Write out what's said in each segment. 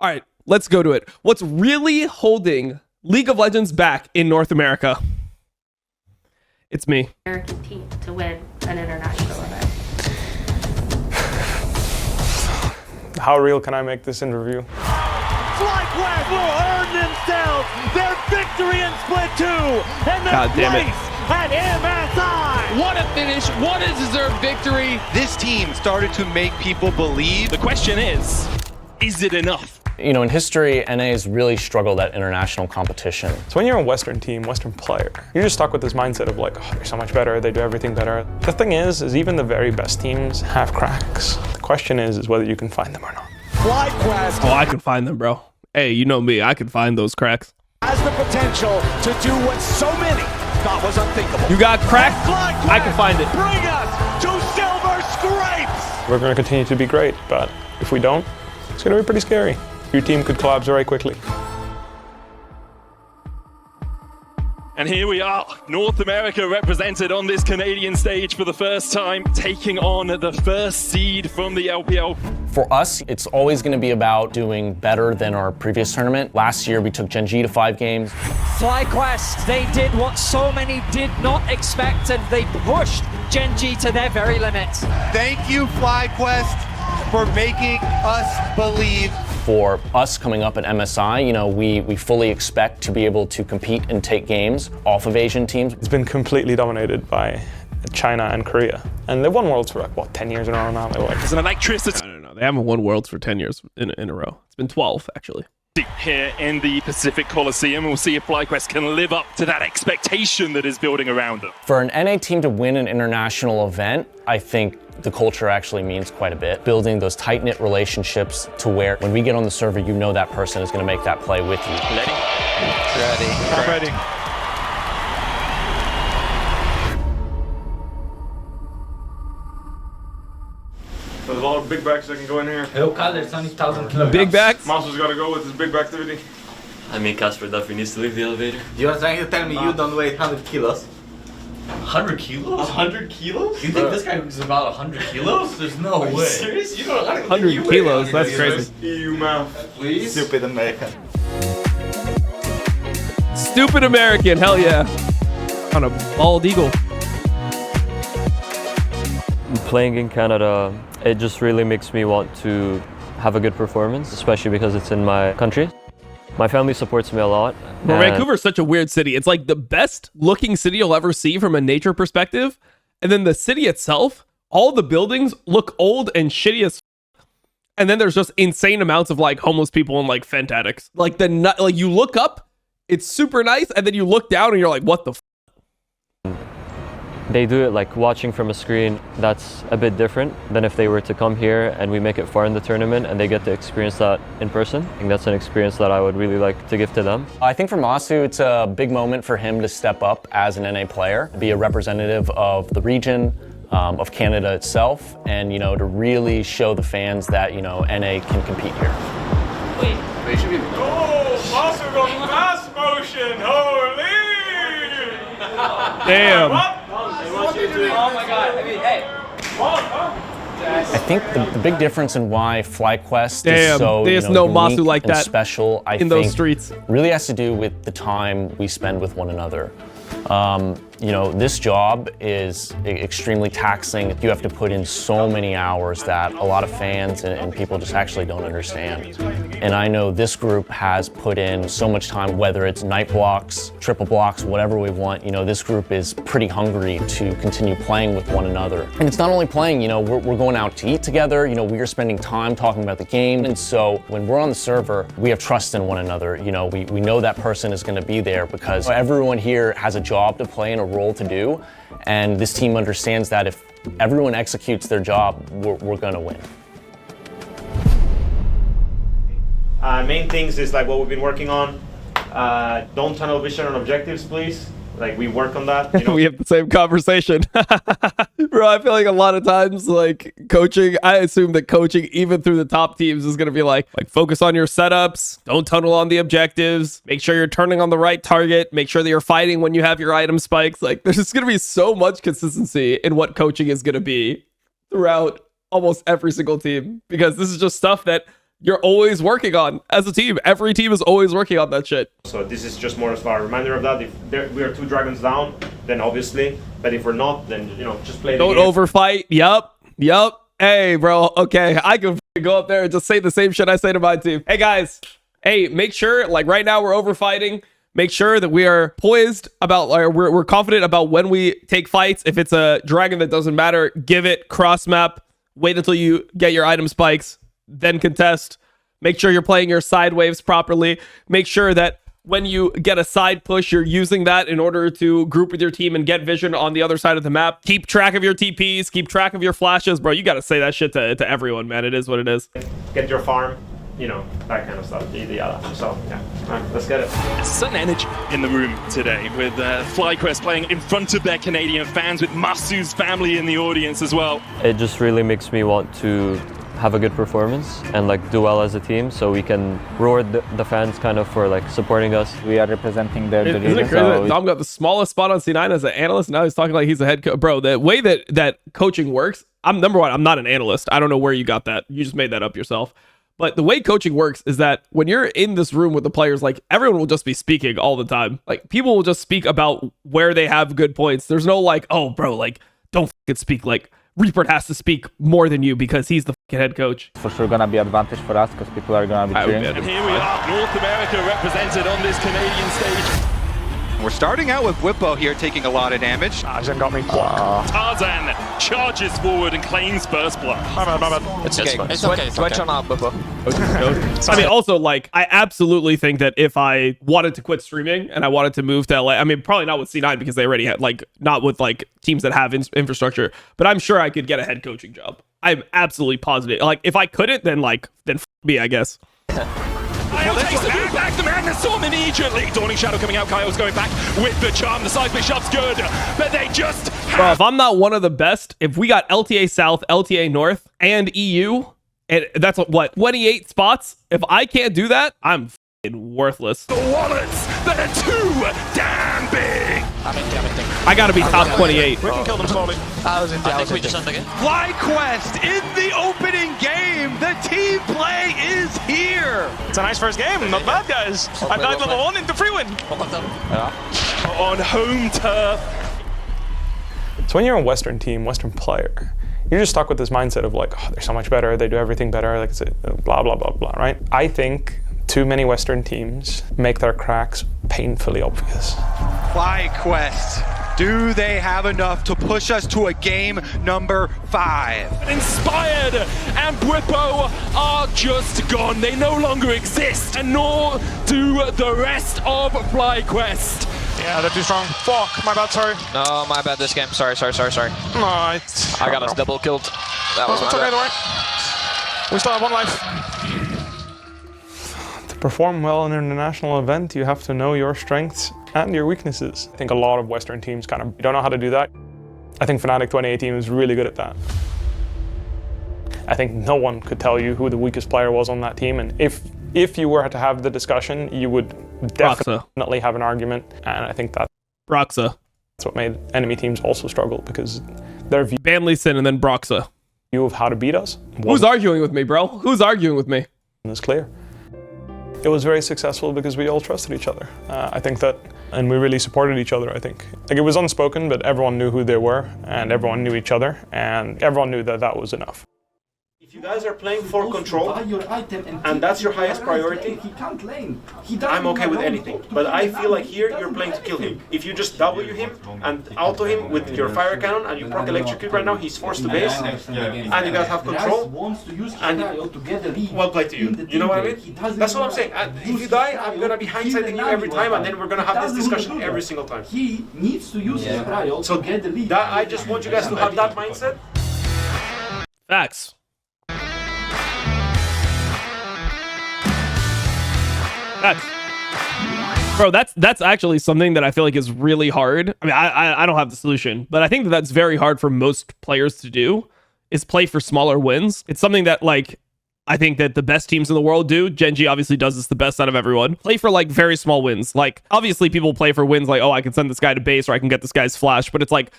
All right, let's go to it. What's really holding League of Legends back in North America? It's me. American team to win an international event. How real can I make this interview? FlyQuest will earn themselves their victory in Split 2 and their place at MSI. What a finish, what a deserved victory. This team started to make people believe. The question is it enough? You know, in history, NA has really struggled at international competition. So when you're a Western team, Western player, you're just stuck with this mindset of like, oh, they're so much better, they do everything better. The thing is even the very best teams have cracks. The question is whether you can find them or not. FlyQuest Oh, I can find them, bro. Hey, you know me, I can find those cracks. has the potential to do what so many thought was unthinkable. You got crack? FlyQuest, I can find it. Bring us to Silver Scrapes. We're going to continue to be great, but if we don't, it's going to be pretty scary. Your team could collapse very quickly. And here we are, North America represented on this Canadian stage for the first time, taking on the first seed from the LPL. For us, it's always going to be about doing better than our previous tournament. Last year, we took GenG to 5 games. FlyQuest, they did what so many did not expect, and they pushed GenG to their very limits. Thank you, FlyQuest, for making us believe. For us coming up at MSI, you know, we fully expect to be able to compete and take games off of Asian teams. It's been completely dominated by China and Korea. And they've won Worlds for like, what, 10 years in a row now? There's an electricity. I don't know. They haven't won Worlds for 10 years in a row. It's been 12, actually. Here in the Pacific Coliseum. We'll see if FlyQuest can live up to that expectation that is building around them. For an NA team to win an international event, I think the culture actually means quite a bit. Building those tight-knit relationships to where when we get on the server, you know that person is going to make that play with you. Ready. There's a lot of big backs that can go in here. There's only 1,000 kilograms. Big backs? Monster's got to go with his big back activity. I mean, Casper definitely needs to leave the elevator. You are trying to tell me you don't weigh 100 kilos? 100 kilos? 100 kilos? You think this guy is about 100 kilos? There's no way. Are you serious? You don't 100 kilos, that's crazy. EU mouth. Please? Stupid American. Stupid American, hell yeah. On a bald eagle. Playing in Canada, it just really makes me want to have a good performance, especially because it's in my country. My family supports me a lot. Well, Vancouver's such a weird city. It's like the best looking city you'll ever see from a nature perspective. And then the city itself, all the buildings look old and shitty as and then there's just insane amounts of like homeless people and like fent addicts. Like like you look up, it's super nice, and then you look down and you're like, what the f? They do it like watching from a screen. That's a bit different than if they were to come here and we make it far in the tournament and they get to experience that in person. I think that's an experience that I would really like to give to them. I think for Masu, it's a big moment for him to step up as an NA player, be a representative of the region, of Canada itself, and, you know, to really show the fans that, you know, NA can compete here. Wait, you should be... Oh, Monster goes fast motion. Holy! Damn. oh my god, I mean, hey. I think the big difference in why FlyQuest is so there's no unique Masu like and that special, I in think, those streets really has to do with the time we spend with one another. You know, this job is extremely taxing. You have to put in so many hours that a lot of fans and people just actually don't understand. And I know this group has put in so much time, whether it's night blocks, triple blocks, whatever we want. You know, this group is pretty hungry to continue playing with one another. And it's not only playing, you know, we're going out to eat together. You know, we are spending time talking about the game. And so when we're on the server, we have trust in one another. You know, we know that person is going to be there because everyone here has a job to play and a role to do, and this team understands that if everyone executes their job, we're gonna win. Main things is like what we've been working on. Don't tunnel vision on objectives, please. Like we work on that. You know? We have the same conversation. Bro, I feel like a lot of times, like coaching, I assume that coaching, even through the top teams, is going to be like focus on your setups, don't tunnel on the objectives, make sure you're turning on the right target, make sure that you're fighting when you have your item spikes. Like there's just going to be so much consistency in what coaching is going to be throughout almost every single team, because this is just stuff that you're always working on as a team. Every team is always working on that shit. So this is just more of a reminder of that. If we are 2 dragons down, then obviously. But if we're not, then, you know, just play the game. Don't overfight. Yup. Hey, bro. Okay, I can go up there and just say the same shit I say to my team. Hey, guys. Hey, make sure, like right now we're overfighting. Make sure that we are poised about, or we're confident about when we take fights. If it's a dragon that doesn't matter, give it cross map. Wait until you get your item spikes, then contest. Make sure you're playing your side waves properly. Make sure that when you get a side push, you're using that in order to group with your team and get vision on the other side of the map. Keep track of your TPs. Keep track of your flashes. Bro, you got to say that shit to everyone, man. It is what it is. Get your farm. You know, that kind of stuff. So, yeah, all right, let's get it. Certain energy in the room today with FlyQuest playing in front of their Canadian fans, with Masu's family in the audience as well. It just really makes me want to have a good performance and like do well as a team, so we can reward the fans kind of for like supporting us. We are representing the Isn't region. it crazy that Dom got the smallest spot on C9 as an analyst, and now he's talking like he's a head coach? Bro, the way that coaching works, number one, I'm not an analyst. I don't know where you got that. You just made that up yourself. But the way coaching works is that when you're in this room with the players, like everyone will just be speaking all the time. Like people will just speak about where they have good points. There's no like, oh, bro, like don't fucking speak. Like Reaper has to speak more than you because he's the fucking head coach. For sure gonna be advantage for us because people are gonna be cheering. And here we are, North America represented on this Canadian stage. We're starting out with Whippo here taking a lot of damage. Tarzan got me. Tarzan charges forward and claims first blood. My bad. It's okay. It's okay. Switch on out, Whippo. I mean, also, like, I absolutely think that if I wanted to quit streaming and I wanted to move to LA, I mean, probably not with C9 because they already had, like, not with, like, teams that have infrastructure, but I'm sure I could get a head coaching job. I'm absolutely positive. Like, if I couldn't, then, like, then f me, I guess. Kyle takes the move back, the Madness Storm immediately. Dawning Shadow coming out, Kyle's going back with the charm. The seismic shot's good, but they just... Bro, if I'm not one of the best, if we got LTA South, LTA North, and EU, and that's what, 28 spots? If I can't do that, I'm f***ing worthless. The wallets that are too damn big. I gotta be top 28. We can kill them slowly. FlyQuest in the opening game. The team play is here. It's a nice first game. Not bad, guys. I died level 1 into free win. On home turf. So when you're a Western team, Western player, you're just stuck with this mindset of like, oh, they're so much better. They do everything better. Like it's a blah, blah, blah, blah, right? I think too many Western teams make their cracks painfully obvious. FlyQuest. Do they have enough to push us to a game number 5? Inspired and Whippo are just gone. They no longer exist, and nor do the rest of FlyQuest. Yeah, they're too strong. Fuck, my bad, sorry. No, my bad this game. Sorry. No, I got us double killed. That was my okay, bad. don't worry. We still have 1 life. To perform well in an international event, you have to know your strengths and your weaknesses. I think a lot of Western teams kind of don't know how to do that. I think Fnatic 2018 was really good at that. I think no one could tell you who the weakest player was on that team, and if you were to have the discussion, you would definitely have an argument, and I think that's what made enemy teams also struggle, because their view Banleyson and then Broxa. View of how to beat us. Who's arguing with me, bro? Who's arguing with me? It's clear. It was very successful because we all trusted each other. I think that, and we really supported each other, I think. Like, it was unspoken, but everyone knew who they were, and everyone knew each other, and everyone knew that that was enough. If you guys are playing for control, and that's your highest priority, I'm okay with anything. But I feel like here, you're playing to kill him. If you just W him and auto him with your fire cannon, and you proc electrocute right now, he's forced to base, and you guys have control, and well played to you. You know what I mean? That's what I'm saying. If you die, I'm gonna be hindsighting you every time, and then we're gonna have this discussion every single time. He needs to use his cryo to get the lead. I just want you guys to have that mindset. Facts. Bro, that's actually something that I feel like is really hard. I mean, I don't have the solution, but I think that's very hard for most players to do, is play for smaller wins. It's something that, like, I think that the best teams in the world do. GenG obviously does this the best out of everyone. Play for, like, very small wins. Like, obviously people play for wins like, oh, I can send this guy to base, or I can get this guy's flash, but it's like,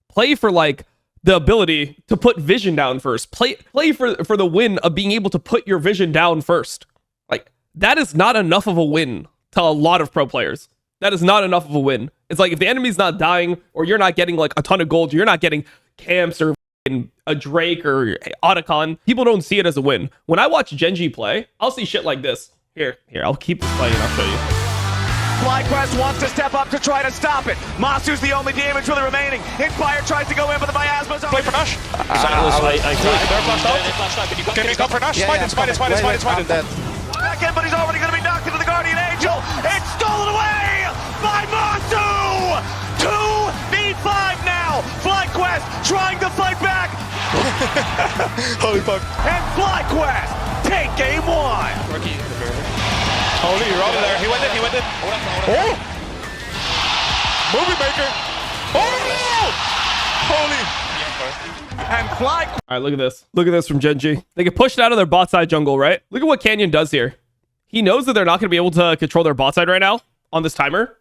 play for, like, the ability to put vision down first. Play for the win of being able to put your vision down first. Like, that is not enough of a win to a lot of pro players. That is not enough of a win. It's like if the enemy's not dying, or you're not getting like a ton of gold, you're not getting camps or a Drake or Otacon, people don't see it as a win. When I watch GenG play, I'll see shit like this. Here, I'll keep this playing and I'll show you. FlyQuest wants to step up to try to stop it. Masu's the only damage really remaining. Inspire tries to go in, but the miasma's on. Play for Nash. They're flashed out. Can you come for Nash? Smite it. Back in, but he's already going to be knocked into the Guardian Angel. It's stolen away by Masu! 2v5 now. FlyQuest trying to fight back. Holy fuck. And FlyQuest take game 1. Holy, you're out of there. He went in. Oh! Movie maker. Oh! Holy. And FlyQuest. All right, look at this. Look at this from GenG. They get pushed out of their bot side jungle, right? Look at what Canyon does here. He knows that they're not going to be able to control their bot side right now on this timer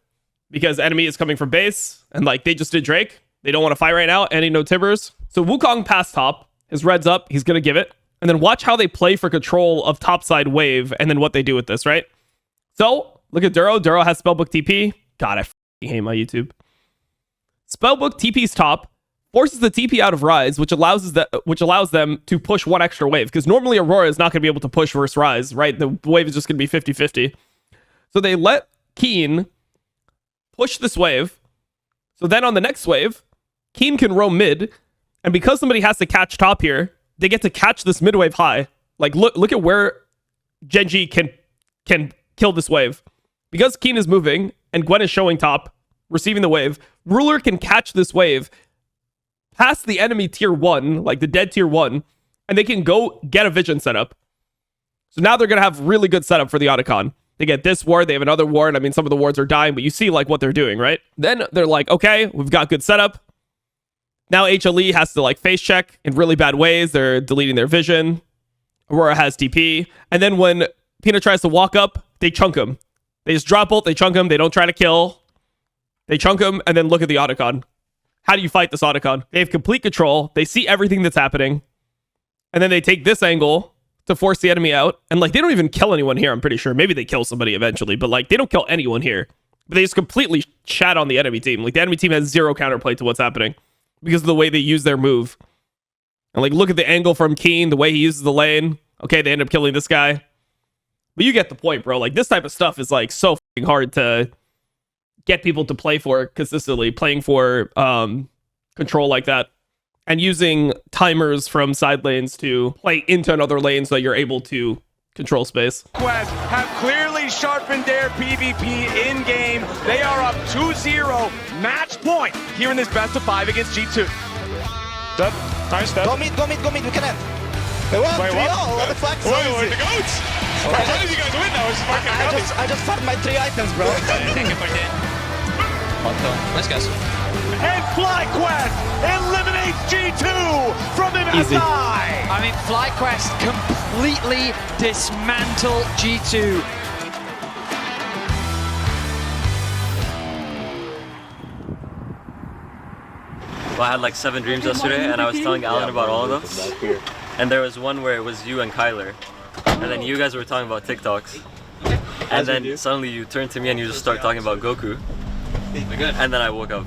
because enemy is coming from base and like they just did Drake. They don't want to fight right now. And he no Tibbers. So Wukong past top. His red's up. He's going to give it. And then watch how they play for control of top side wave and then what they do with this, right? So look at Duro. Duro has Spellbook TP. God, I hate my YouTube. Spellbook TP's top. Forces the TP out of Rise, which allows them to push one extra wave. Because normally Aurora is not going to be able to push versus Rise, right? The wave is just going to be 50-50. So they let Keen push this wave. So then on the next wave, Keen can roam mid. And because somebody has to catch top here, they get to catch this mid wave high. Like, look at where GenG can kill this wave. Because Keen is moving and Gwen is showing top, receiving the wave, Ruler can catch this wave past the enemy tier 1, like the dead tier 1, and they can go get a vision setup. So now they're going to have really good setup for the Otacon. They get this ward, they have another ward. I mean, some of the wards are dying, but you see like what they're doing, right? Then they're like, okay, we've got good setup. Now HLE has to like face check in really bad ways. They're deleting their vision. Aurora has TP. And then when Peanut tries to walk up, they chunk him. They just drop ult, they chunk him. They don't try to kill. They chunk him, and then look at the Otacon. How do you fight this Otacon? They have complete control. They see everything that's happening. And then they take this angle to force the enemy out. And like, they don't even kill anyone here, I'm pretty sure. Maybe they kill somebody eventually, but like, they don't kill anyone here. But they just completely chat on the enemy team. Like, the enemy team has zero counterplay to what's happening because of the way they use their move. And like, look at the angle from Keen, the way he uses the lane. Okay, they end up killing this guy. But you get the point, bro. Like, this type of stuff is like so fucking hard to get people to play for consistently, playing for control like that, and using timers from side lanes to play into another lane so that you're able to control space. Quest have clearly sharpened their PvP in game. They are up 2-0, match point here in this best of 5 against G2. Dead. Nice, dead. Go mid, we can end. Wait, what the fuck? Wait, the goats! How did you guys win now? I just farmed my 3 items, bro. Nice guys. And FlyQuest eliminates G2 from MSI. Easy. I mean, FlyQuest completely dismantle G2. Well, I had like 7 dreams yesterday, and I was telling Alan about all of them. And there was one where it was you and Kyler, and then you guys were talking about TikToks. And then suddenly you turned to me and you just start talking about Goku. And then I woke up,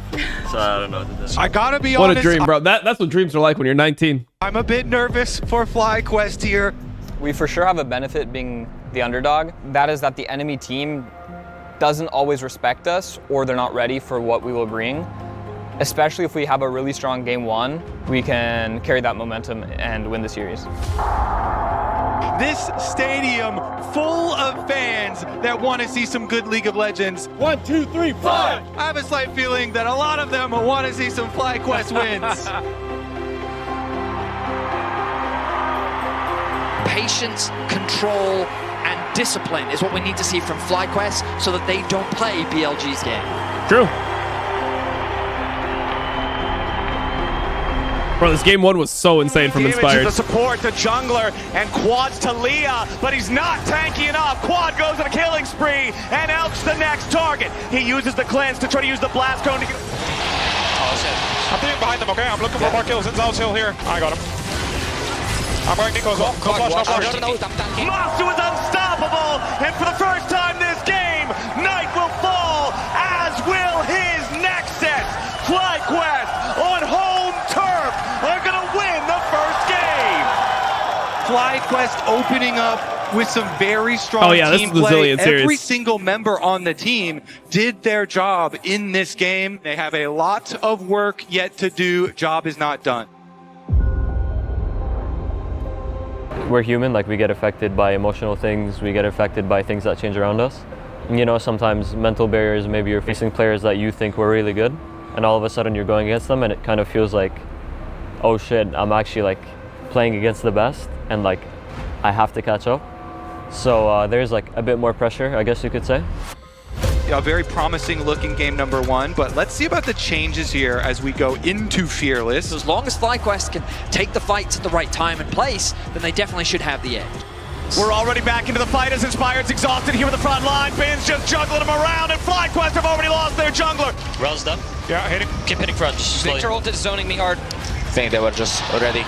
so I don't know what to do. I gotta be What honest. a dream, bro. That's what dreams are like when you're 19. I'm a bit nervous for FlyQuest here. We for sure have a benefit being the underdog. That is that the enemy team doesn't always respect us, or they're not ready for what we will bring. Especially if we have a really strong game 1, we can carry that momentum and win the series. This stadium full of fans that want to see some good League of Legends. 1, 2, 3, 5. I have a slight feeling that a lot of them want to see some FlyQuest wins. Patience, control, and discipline is what we need to see from FlyQuest so that they don't play BLG's game. True. Bro, this game 1 was so insane from Inspired. The support to jungler and quads to Leah, but he's not tanky enough. Quad goes on a killing spree, and Elk's the next target. He uses the cleanse to try to use the blast cone to get... Oh shit. I'm thinking behind them, okay? I'm looking for more kills. Inzel's hill here. I got him. I'm going Nico as well. No flash, no flash. Masu is unstoppable, and for the first time this game, Knight will fall, as will his Nexus. FlyQuest on home turf are gonna win the first game. FlyQuest opening up with some very strong team play. Every single member on the team did their job in this game. They have a lot of work yet to do. Job is not done. We're human, like we get affected by emotional things, we get affected by things that change around us. You know, sometimes mental barriers, maybe you're facing players that you think were really good, and all of a sudden you're going against them and it kind of feels like, oh shit, I'm actually like playing against the best and like I have to catch up. So there's like a bit more pressure, I guess you could say. A very promising looking game number 1, but let's see about the changes here as we go into Fearless. As long as FlyQuest can take the fights at the right time and place, then they definitely should have the edge. We're already back into the fight as Inspired's exhausted here with the front line. Bin's just juggling them around, and FlyQuest have already lost their jungler. Rel's done. Yeah, hitting. Keep hitting front. Victor ult is zoning me hard. I think they were just already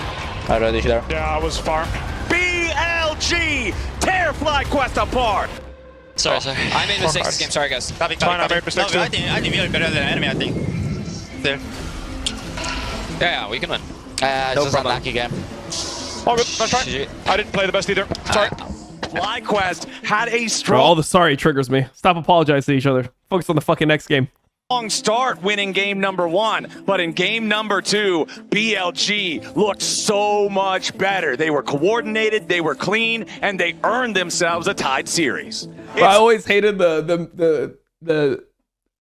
there. Yeah, I was far. BLG tear FlyQuest apart. Sorry. I made mistakes this game. Sorry, guys. Fine, I made mistakes too. I think we are better than enemy, I think. There. Yeah, we can win. No just unlucky game. All good, nice try. I didn't play the best either. Sorry. FlyQuest had a Bro, strong all the sorry triggers me. Stop apologizing to each other. Focus on the fucking next game. start winning game number 1, but in game number 2, BLG looked so much better. They were coordinated, they were clean, and they earned themselves a tied series. Bro, I always hated the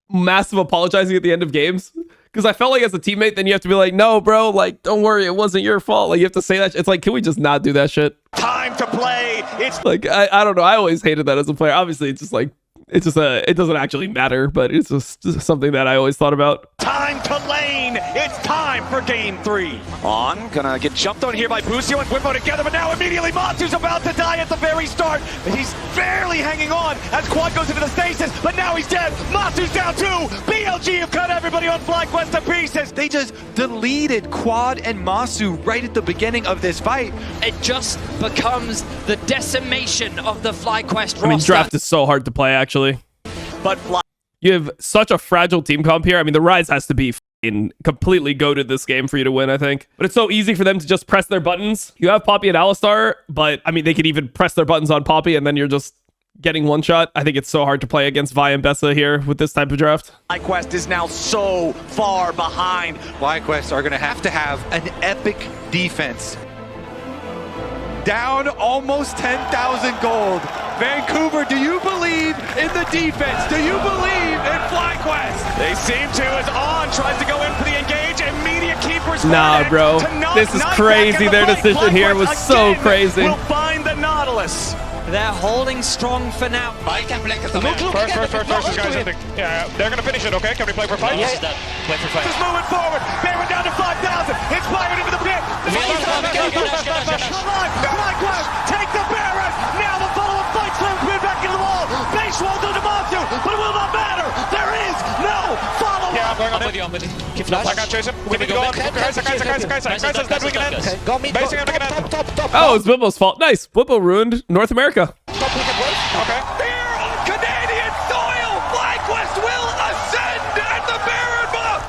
massive apologizing at the end of games. Because I felt like as a teammate, then you have to be like, no, bro, like, don't worry, it wasn't your fault. Like, you have to say that. It's like, can we just not do that shit? Time to play. It's like, I don't know. I always hated that as a player. Obviously, it's just like, it doesn't actually matter, but it's just something that I always thought about. time to lane. It's time for game 3. Gonna get jumped on here by Busio and Wimbo together, but now immediately Matsu's about to die at the very start. He's barely hanging on as Quad goes into the stasis, but now he's dead. Matsu's down too. BLG have cut everybody on FlyQuest to pieces. They just deleted Quad and Masu right at the beginning of this fight. It just becomes the decimation of the FlyQuest roster. I mean, draft is so hard to play, actually. But you have such a fragile team comp here. I mean, the Rise has to be completely goated this game for you to win, I think. But it's so easy for them to just press their buttons. You have Poppy and Alistar, but I mean, they could even press their buttons on Poppy and then you're just getting one shot. I think it's so hard to play against Vi and Bessa here with this type of draft. FlyQuest is now so far behind. FlyQuest are going to have an epic defense. Down almost 10,000 gold. Vancouver, do you believe in the defense? Do you believe in FlyQuest? They seem to, as On tries to go in for the engage. Immediate keepers. Nah, bro. This is crazy. Their decision here was so crazy. We'll find the Nautilus. They're holding strong for now. First, guys, I think. Yeah, they're gonna finish it, okay? Can we play for 5? Yeah. Play for 5. Just moving forward. Baron down to 5,000. Inspired into the pit. FlyQuest take the Baron. Now the follow-up fight slams mid back into the wall. Base wall to Demacio, but it will not matter. There is no follow-up. Yeah, I'm going on I'm with you. Keep I flash. can't chase him. We need to go on. Guys, dead. We can end. Go mid, Basing him, we can end. Oh, it's Whipple's fault. Nice. Whipple ruined North America. Okay. Here on Canadian soil, FlyQuest will ascend at the Baron buff.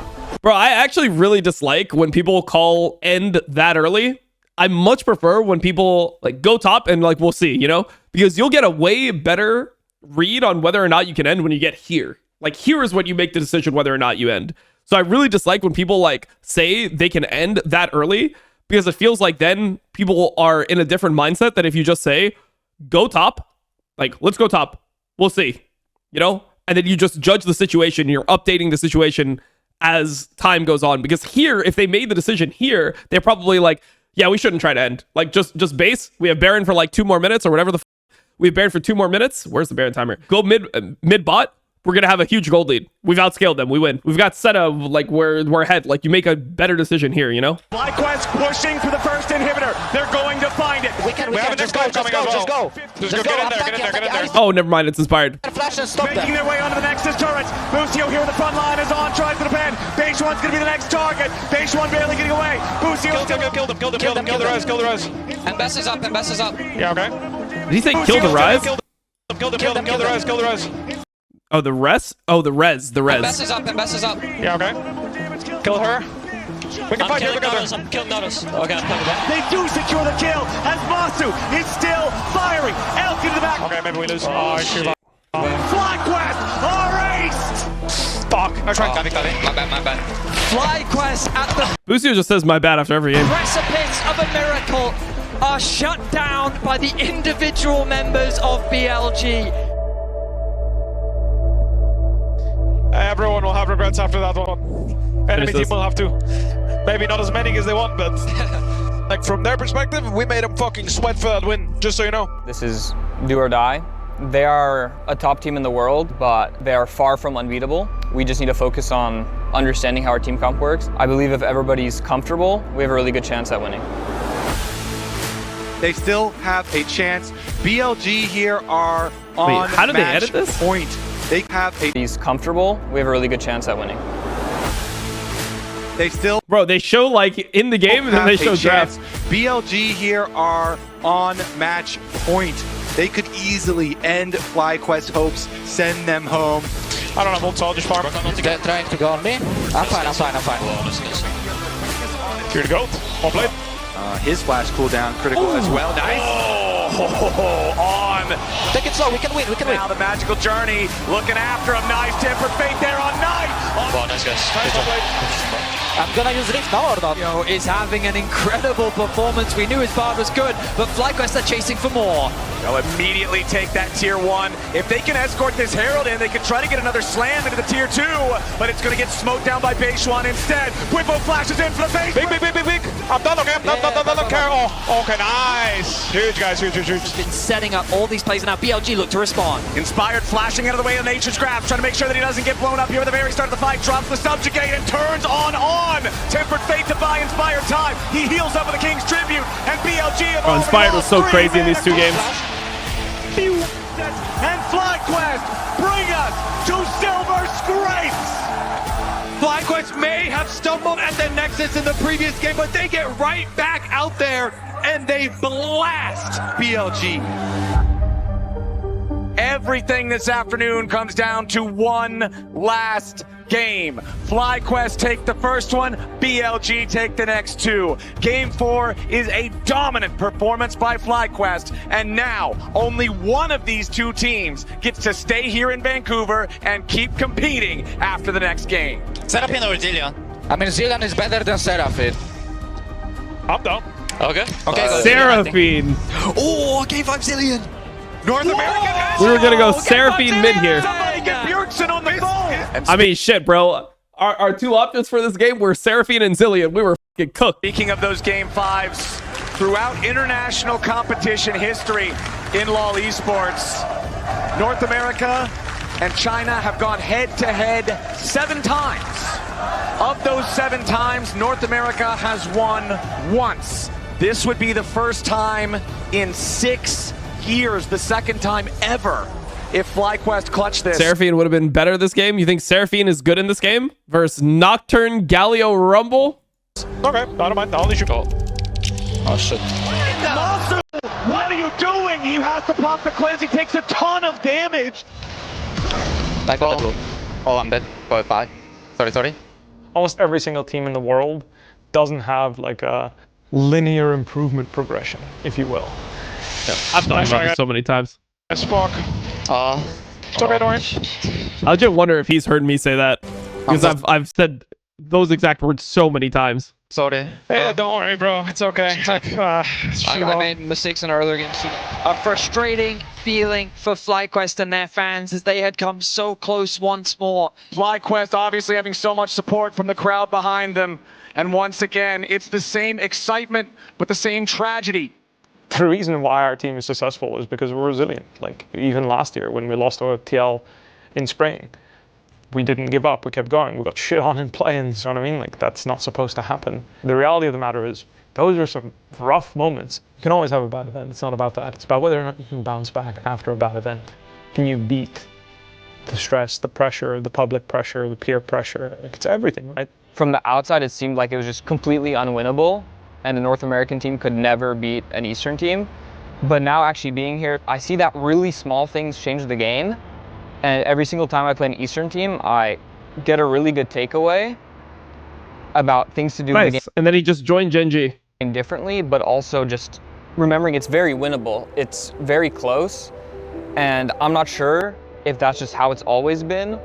Bro, I actually really dislike when people call end that early. I much prefer when people like go top and like we'll see, you know, because you'll get a way better read on whether or not you can end when you get here. Like here is when you make the decision whether or not you end. So I really dislike when people like say they can end that early because it feels like then people are in a different mindset that if you just say go top, like let's go top, we'll see, you know, and then you just judge the situation. You're updating the situation as time goes on because here, if they made the decision here, they're probably like, yeah, we shouldn't try to end. Like, just base. We have Baron for like 2 more minutes or whatever the we have Baron for 2 more minutes. Where's the Baron timer? Go mid bot. we're gonna have a huge gold lead. We've outscaled them. We win. We've got set of like we're ahead. Like you make a better decision here, you know? FlyQuest pushing for the first inhibitor. They're going to find it. We can just go. Just go. Get in there. Oh, never mind. It's inspired. Flash and stop Making their way onto the Nexus turrets. Busio here in the front line is on, tries to defend. Beige One's gonna be the next target. Beige One barely getting away. Busio Kill the res. And Bess is up. Yeah, okay. Did he say kill the rise? Kill the res. Oh, the res? Oh, the res. And Bess is up. Yeah, okay. Kill her. We can fight here together. I'm killing Notice. Okay, I'm coming back. They do secure the kill as Masu is still firing. Elk into the back. Okay, maybe we lose. FlyQuest are aced. Fuck. No try. My bad. FlyQuest at the Busio just says my bad after every game. precipice of a miracle are shut down by the individual members of BLG. Everyone will have regrets after that one. Enemy team will have to. Maybe not as many as they want, but like from their perspective, we made them fucking sweat for that win, just so you know. This is do or die. They are a top team in the world, but they are far from unbeatable. We just need to focus on understanding how our team comp works. I believe if everybody's comfortable, we have a really good chance at winning. They still have a chance. BLG here are on Wait, how did they edit this? Point. They have a... He's comfortable, we have a really good chance at winning. They still... Bro, they show like in the game and then they show drafts. BLG here are on match point. They could easily end FlyQuest hopes, send them home. I don't have ult, so I'll just farm. They're trying to go on me. I'm fine. Here to go. Well played. His flash cooldown critical as well. Nice. On. Take it slow. We can win. Now the magical journey looking after him. Nice tempered fate there on Knight. Wow, nice guys. Good job. I'm gonna use Rift now or not? Yo is having an incredible performance. We knew his bard was good, but FlyQuest are chasing for more. They'll immediately take that tier 1. If they can escort this Herald in, they can try to get another slam into the tier 2, but it's going to get smoked down by Beishwan instead. Whippo flashes in for the face. Big. I'm done, okay? I'm done, care. Oh, okay, nice. Huge, guys, huge. Just been setting up all these plays, and now BLG look to respond. Inspired flashing out of the way of Nature's Grasp, trying to make sure that he doesn't get blown up here at the very start of the fight. Drops the subjugate and turns on. Tempered fate to buy Inspired time. He heals up with the King's Tribute, and BLG... Oh, Inspired was so crazy in these 2 games. And FlyQuest bring us to Silver Scrapes! FlyQuest may have stumbled at the Nexus in the previous game, but they get right back out there and they blast BLG. Everything this afternoon comes down to one last game. FlyQuest take the first one, BLG take the next 2. Game 4 is a dominant performance by FlyQuest, and now only one of these 2 teams gets to stay here in Vancouver and keep competing after the next game. Seraphine or Zillion? I mean, Zillion is better than Seraphine. I'm down. Okay. Seraphine. Oh, K5 Zillion. North American. We were gonna go Seraphine mid here. Somebody get Bjergsen on the phone. I mean, shit, bro. Our 2 options for this game were Seraphine and Zillion. We were fucking cooked. Speaking of those game 5s, throughout international competition history in LoL esports, North America and China have gone head-to-head 7 times. Of those 7 times, North America has won once. This would be the first time in 6 years, the second time ever, if FlyQuest clutched this. Seraphine would have been better this game. You think Seraphine is good in this game versus Nocturne Galio Rumble? Okay, I don't mind. I'll let you call. Oh shit. Monster, what are you doing? He has to pop the cleanse. He takes a ton of damage. Back to the blue. Oh, I'm dead. Bye. Sorry. Almost every single team in the world doesn't have like a linear improvement progression, if you will. Yeah. I've thought about this so many times. As fuck. It's okay, don't worry. I just wonder if he's heard me say that, because I've said those exact words so many times. Sorry. Hey, don't worry, bro. It's okay. I made mistakes in our other games. A frustrating feeling for FlyQuest and their fans as they had come so close once more. FlyQuest obviously having so much support from the crowd behind them. And once again, it's the same excitement, but the same tragedy. The reason why our team is successful is because we're resilient. Like even last year when we lost our TL in spraying. We didn't give up, we kept going. We got shit on in play-ins, you know what I mean? Like, that's not supposed to happen. The reality of the matter is, those are some rough moments. You can always have a bad event, it's not about that. It's about whether or not you can bounce back after a bad event. Can you beat the stress, the pressure, the public pressure, the peer pressure? It's everything, right? From the outside, it seemed like it was just completely unwinnable, and the North American team could never beat an Eastern team. But now actually being here, I see that really small things change the game. And every single time I play an Eastern team, I get a really good takeaway about things to do in the game. And then he just joined GenG. Differently, but also just remembering it's very winnable. It's very close. And I'm not sure if that's just how it's always been,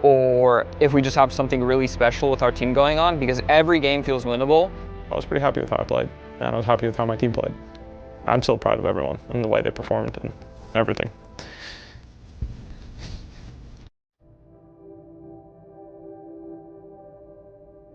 or if we just have something really special with our team going on, because every game feels winnable. I was pretty happy with how I played, and I was happy with how my team played. I'm still proud of everyone and the way they performed and everything.